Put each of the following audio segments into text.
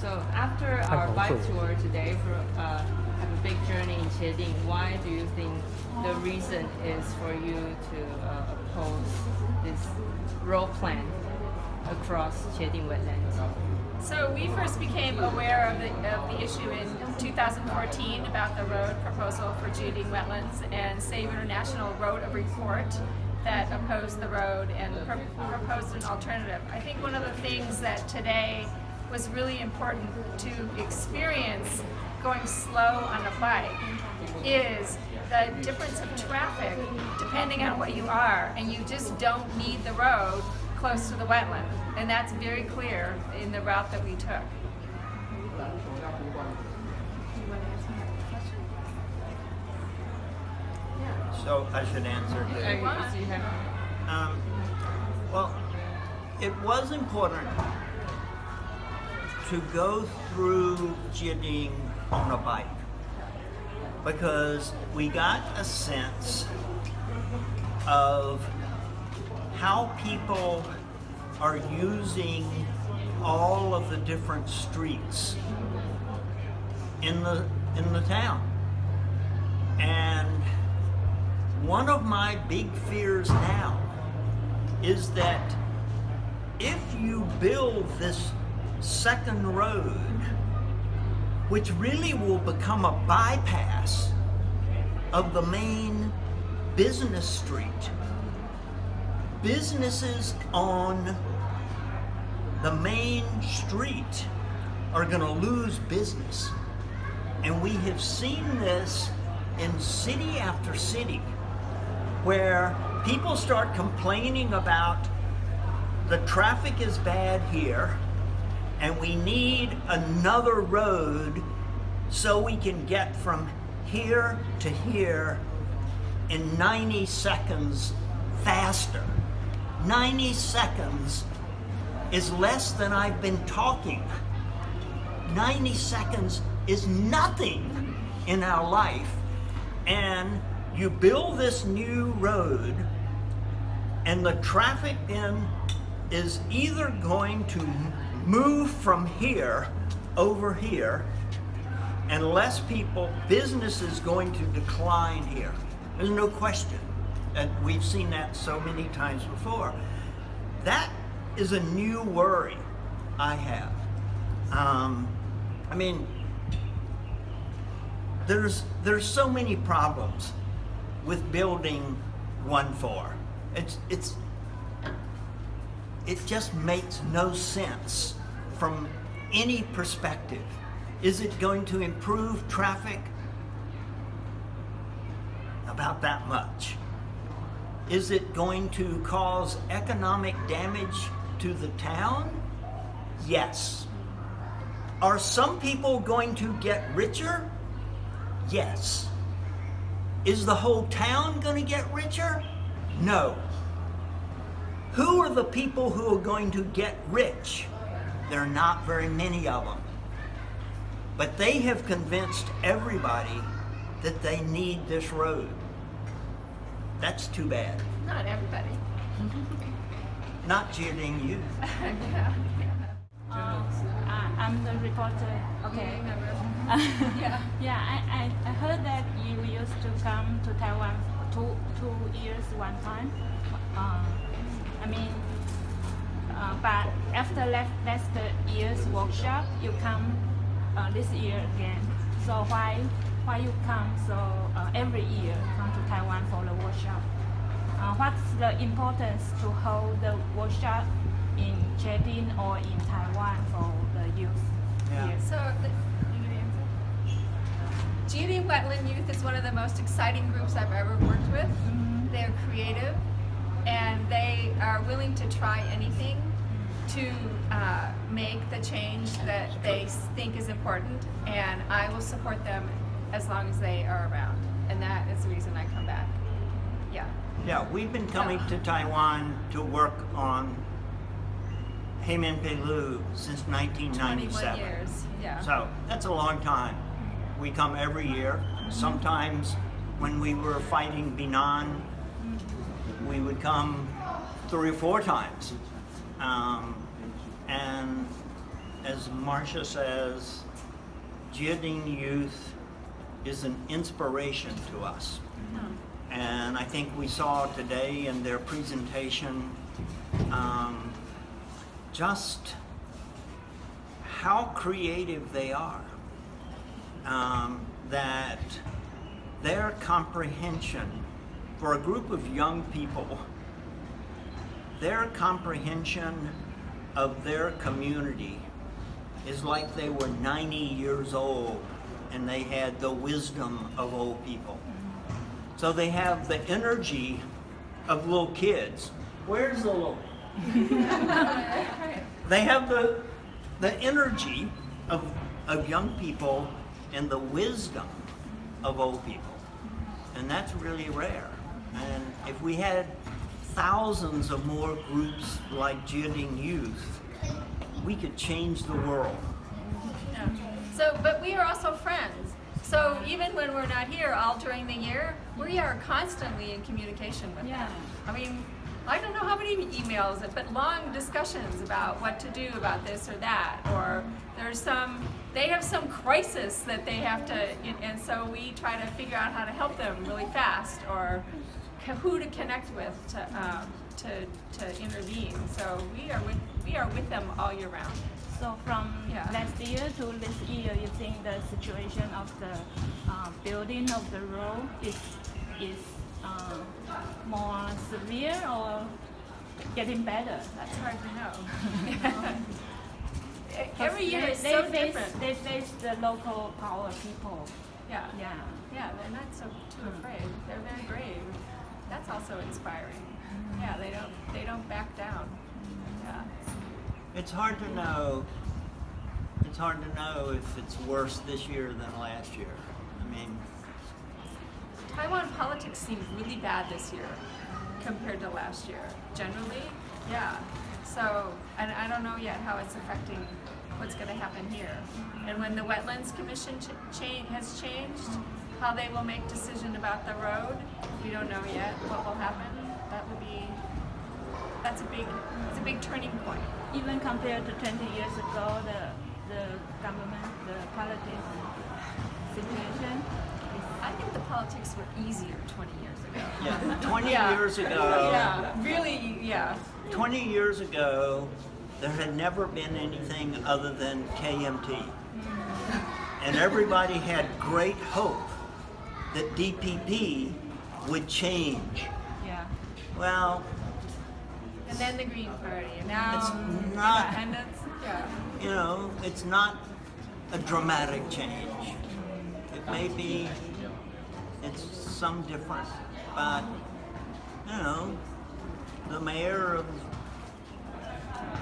So after our bike tour today, have a big journey in茄萣, why do you think the reason is for you to oppose this road plan across茄萣wetlands? So we first became aware of the issue in 2014 about the road proposal for茄萣wetlands, and Save International wrote a report that opposed the road and proposed an alternative. I think one of the things that today was really important to experience going slow on a bike is the difference of traffic depending on what you are, and you just don't need the road close to the wetland, and that's very clear in the route that we took. So I should answer this. Well, it was important to go through茄萣on a bike because we got a sense of how people are using all of the different streets in the town. And one of my big fears now is that if you build this second road, which really will become a bypass of the main business street, businesses on the main street are going to lose business. And we have seen this in city after city, where people start complaining about the traffic is bad here and we need another road so we can get from here to here in 90 seconds faster. 90 seconds is less than I've been talking. 90 seconds is nothing in our life. And you build this new road and the traffic then is either going to move from here over here, and less people, business is going to decline here. There's no question. And we've seen that so many times before. That is a new worry I have. I mean, there's so many problems with building 1-4. It just makes no sense from any perspective. Is it going to improve traffic? About that much. Is it going to cause economic damage to the town? Yes. Are some people going to get richer? Yes. Is the whole town going to get richer? No. Who are the people who are going to get rich? There are not very many of them. But they have convinced everybody that they need this road. That's too bad. Not everybody. Not茄萣youth. Yeah. I'm the reporter. Okay. Yeah, I heard that you used to come to Taiwan for two years one time. But after last year's workshop, you come this year again. So why you come every year come to Taiwan for the workshop? What's the importance to hold the workshop in茄萣or in Taiwan for the youth here? So,茄萣Wetland Youth is one of the most exciting groups I've ever worked with. They're creative and they are willing to try anything to make the change that they think is important, and I will support them as long as they are around, and that is the reason I come back. Yeah, we've been coming to Taiwan to work on Haimen since 1997. 21 years, yeah. So that's a long time. We come every year. Sometimes when we were fighting Binan, we would come 3 or 4 times. And as Marcia says, Jieting youth is an inspiration to us. And I think we saw today in their presentation just how creative they are. That their comprehension, for a group of young people, their comprehension of their community is like they were 90 years old and they had the wisdom of old people. So they have the energy of little kids. Where's the little? They have the energy of young people and the wisdom of old people. And that's really rare. And if we had thousands of more groups like Jieting Youth, we could change the world. Yeah. So, but we are also friends. So even when we're not here all during the year, we are constantly in communication with them. I mean, I don't know how many emails, but long discussions about what to do about this or that, or they have some crisis that they have to, and so we try to figure out how to help them really fast, or who to connect with to intervene. So we are with them all year round. So from last year to this year, you think the situation of the building of the road is more severe or getting better? That's hard to know. Every year is so different. They face the local power people. Yeah, they're not too afraid. They're very brave. That's also inspiring. Yeah, they don't back down. Yeah. It's hard to know. It's hard to know if it's worse this year than last year. I mean, Taiwan politics seems really bad this year compared to last year. Generally, yeah. So, and I don't know yet how it's affecting what's going to happen here. And when the Wetlands Commission has changed, how they will make decision about the road, we don't know yet what will happen. It's a big turning point. Even compared to 20 years ago, the government, the politics situation. I think the politics were easier 20 years ago. Yeah, 20 years ago. Yeah, really, yeah. 20 years ago, there had never been anything other than KMT. And everybody had great hope that DPP would change. Yeah. Well, and then the Green Party, and now it's not, yeah. you know, it's not a dramatic change. It may be, it's some different, but, you know, the mayor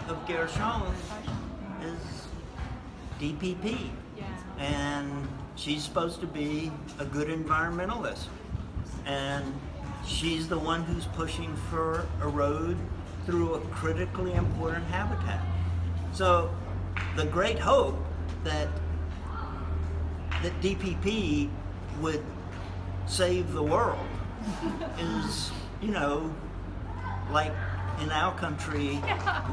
of Gershon is DPP, and she's supposed to be a good environmentalist, and she's the one who's pushing for a road through a critically important habitat. So the great hope that DPP would save the world is, you know, like in our country,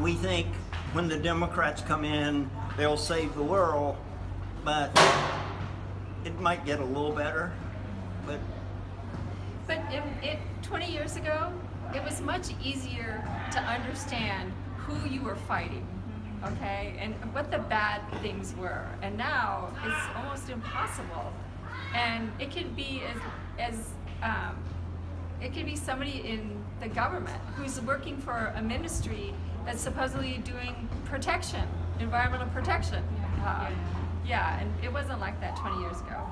we think when the Democrats come in, they'll save the world, but it might get a little better. But 20 years ago, it was much easier to understand who you were fighting, okay, and what the bad things were. And now it's almost impossible. And it can be it could be somebody in the government who's working for a ministry that's supposedly doing protection, environmental protection. Yeah, and it wasn't like that 20 years ago.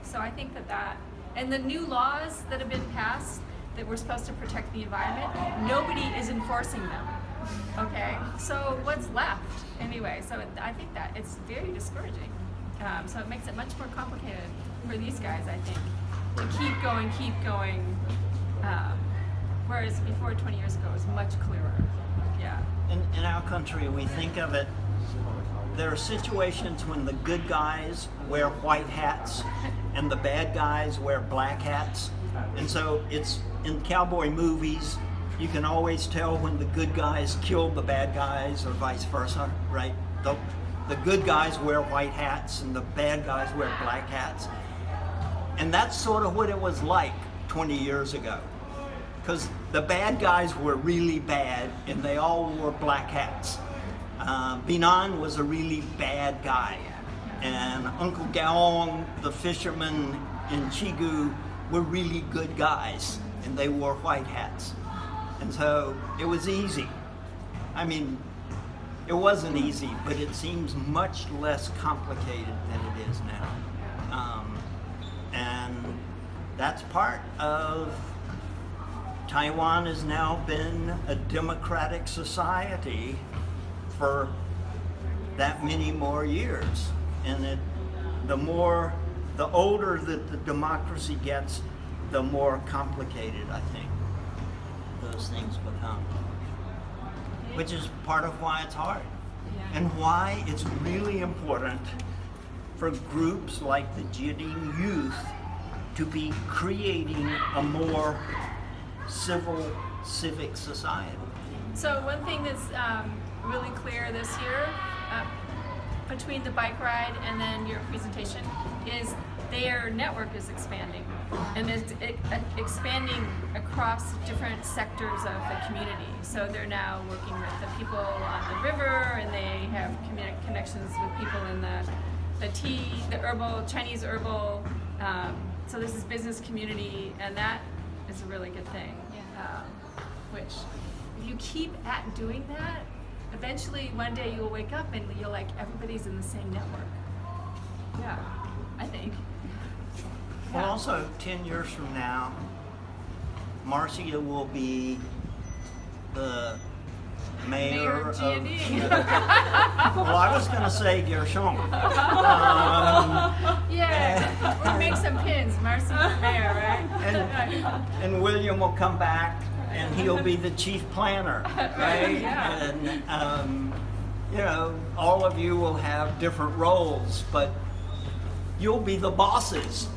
So I think that and the new laws that have been passed that we're supposed to protect the environment, nobody is enforcing them. Okay, so what's left anyway? So I think that it's very discouraging. So it makes it much more complicated for these guys, I think, to keep going. Whereas before 20 years ago, it was much clearer. Yeah. In our country, we think of it, there are situations when the good guys wear white hats and the bad guys wear black hats. And so it's in cowboy movies, you can always tell when the good guys killed the bad guys or vice versa, right? the good guys wear white hats and the bad guys wear black hats. And that's sort of what it was like 20 years ago. Because the bad guys were really bad and they all wore black hats. Binan was a really bad guy. And Uncle Gaong, the fisherman in Chigu, were really good guys and they wore white hats. And so it was easy. I mean, it wasn't easy, but it seems much less complicated than it is now. And that's part of Taiwan has now been a democratic society for that many more years. And the older that the democracy gets, the more complicated, I think, those things become. Which is part of why it's hard. And why it's really important for groups like the Jiading Youth to be creating a more civic society. So one thing that's really clear this year, between the bike ride and then your presentation, is their network is expanding, and it's expanding across different sectors of the community. So they're now working with the people on the river, and they have connections with people in the tea, the herbal, Chinese herbal. So this is business community, and that is a really good thing. Which, if you keep at doing that, eventually one day you'll wake up and you're like, everybody's in the same network. Yeah, I think. Well, also 10 years from now, Marcia will be the mayor of Jiading. Well, I was going to say Gershon. Yeah, we'll make some pins. Marcia for mayor, right? And William will come back, and he'll be the chief planner, right? Yeah. And you know, all of you will have different roles, but you'll be the bosses.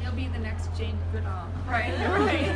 You'll be the next Jane Goodall, right? Right.